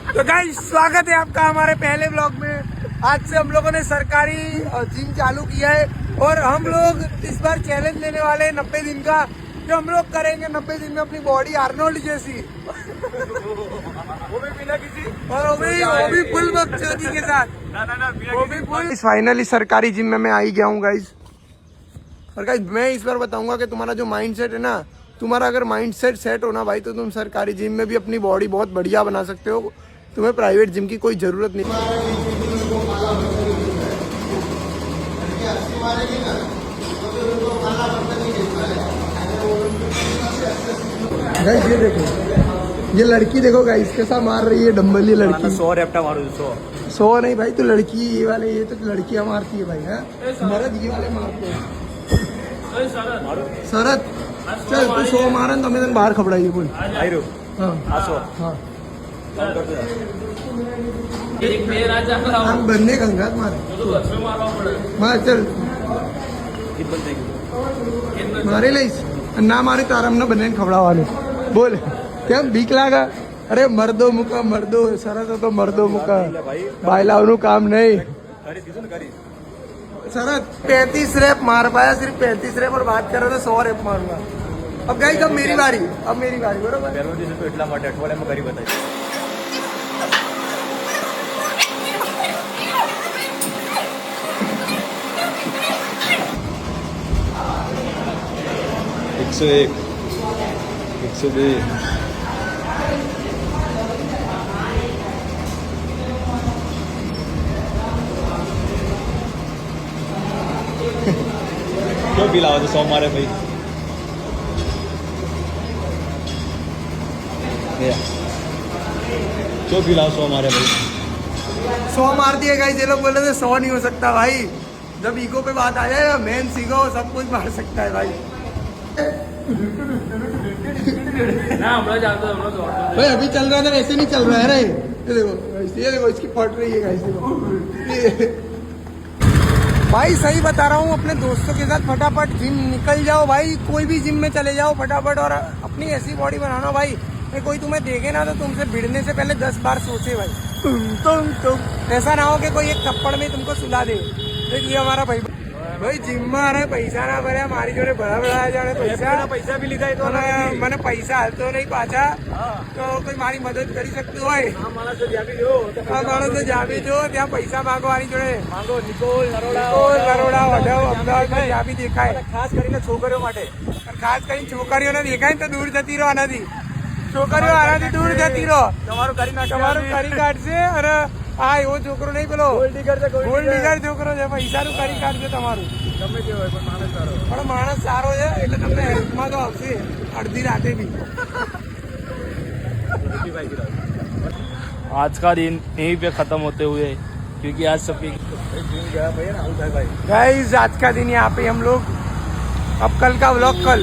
तो गाइस स्वागत है आपका हमारे पहले ब्लॉग में। आज से हम लोगों ने सरकारी जिम चालू किया है और हम लोग इस बार चैलेंज लेने वाले हैं 90 दिन का, जो हम लोग करेंगे 90 दिन में अपनी बॉडी आर्नोल्ड जैसी। वो भी बिना किसी और वो भी फुल बकचोदी के साथ। वो भी फुल। फाइनली सरकारी जिम में मैं आ ही गया हूँ गाइस। और गाइस मैं इस बार बताऊंगा कि तुम्हारा जो माइंड सेट है ना, तुम्हारा अगर माइंड सेट हो ना भाई, तो तुम सरकारी जिम में भी अपनी बॉडी बहुत बढ़िया बना सकते हो। तुम्हें प्राइवेट जिम की कोई जरूरत नहीं। गाइस ये देखो, ये लड़की देखो गाइस कैसा मार रही है डंबल। ये लड़की 100 रेप्टा मारो। 100 नहीं भाई, तो लड़की ये वाले, ये तो लड़कियां मारती है भाई। है मर्द ये वाले मारते हैं। शरद चल तू 100 मारन तो मैं बाहर खबड़ाइए बोल। हाँ हम बनने कंगात मार चल मारे लईस ना मारे तारम ना बने खबड़ा वाले बोल क्या बीक लागा। अरे मर्दो मुका मर्दो सरद तो मर्दो मुका बाइलावनु काम नहीं। सरद 35 रेप मार पाया, सिर्फ 35 रेप और बात कर रहे थे 100 रेप मारूंगा। अब गाइस अब मेरी बारी बरोबर। एक 102 क्यों पिलाओ तो 100 मारे भाई। क्यों पिलाओ 100 मारे भाई। 100 मार दिए गाइस। ये लोग बोले थे 100 नहीं हो सकता भाई। जब ईगो पे बात आ जाए, मेन सीगो सब कुछ मार सकता है भाई। भाई अभी चल रहा था वैसे नहीं चल रहा है रे। ये देखो इसकी फट रही है गाइस। देखो भाई सही बता रहा हूँ, अपने दोस्तों के साथ फटाफट जिम निकल जाओ भाई। कोई भी जिम में चले जाओ फटाफट और अपनी ऐसी बॉडी बनाना भाई। कोई तुम्हें देखे ना तो तुमसे भिड़ने से पहले 10 बार सोचे भाई। तुम ऐसा ना हो कि कोई एक थप्पड़ में तुमको सुला दे। ये हमारा भाई जिम में आ रहा है, पैसा ना भरे हमारी जोड़े बड़ा जाने पैसा भी लिखा है तो मैंने पैसा हालतो नहीं पाछा, तो कोई मारी मदद करी सकते हो भाई। माणस तो जाबी जो त्या पैसा मांगो आनी जोड़े मांगो। निकोल नरोડા વઢવ અમદાવાદમાં જાબી દેખાય ખાસ કરીને છોકરીઓ માટે। ખાસ કરીને છોકરીઓને દેખાય ને તો દૂર જતી રહો આનાથી। છોકરીઓ આનાથી દૂર જતી રહો, તમારું કરી કાઢશે। અને હા એવો છોકરો નહીં, પેલો ગોલ્ડ ડિગર છોકરો છે, પૈસાનું કરી કાઢશે તમારું ગમે તે હોય। પણ માણસ સારો છે એટલે તમને હેલ્પમાં તો આવશે અડધી રાતે બી। आज का दिन यहीं पे खत्म होते हुए, क्योंकि आज सबकी गाइस आज का दिन यहाँ पे हम लोग। अब कल का व्लॉग कल।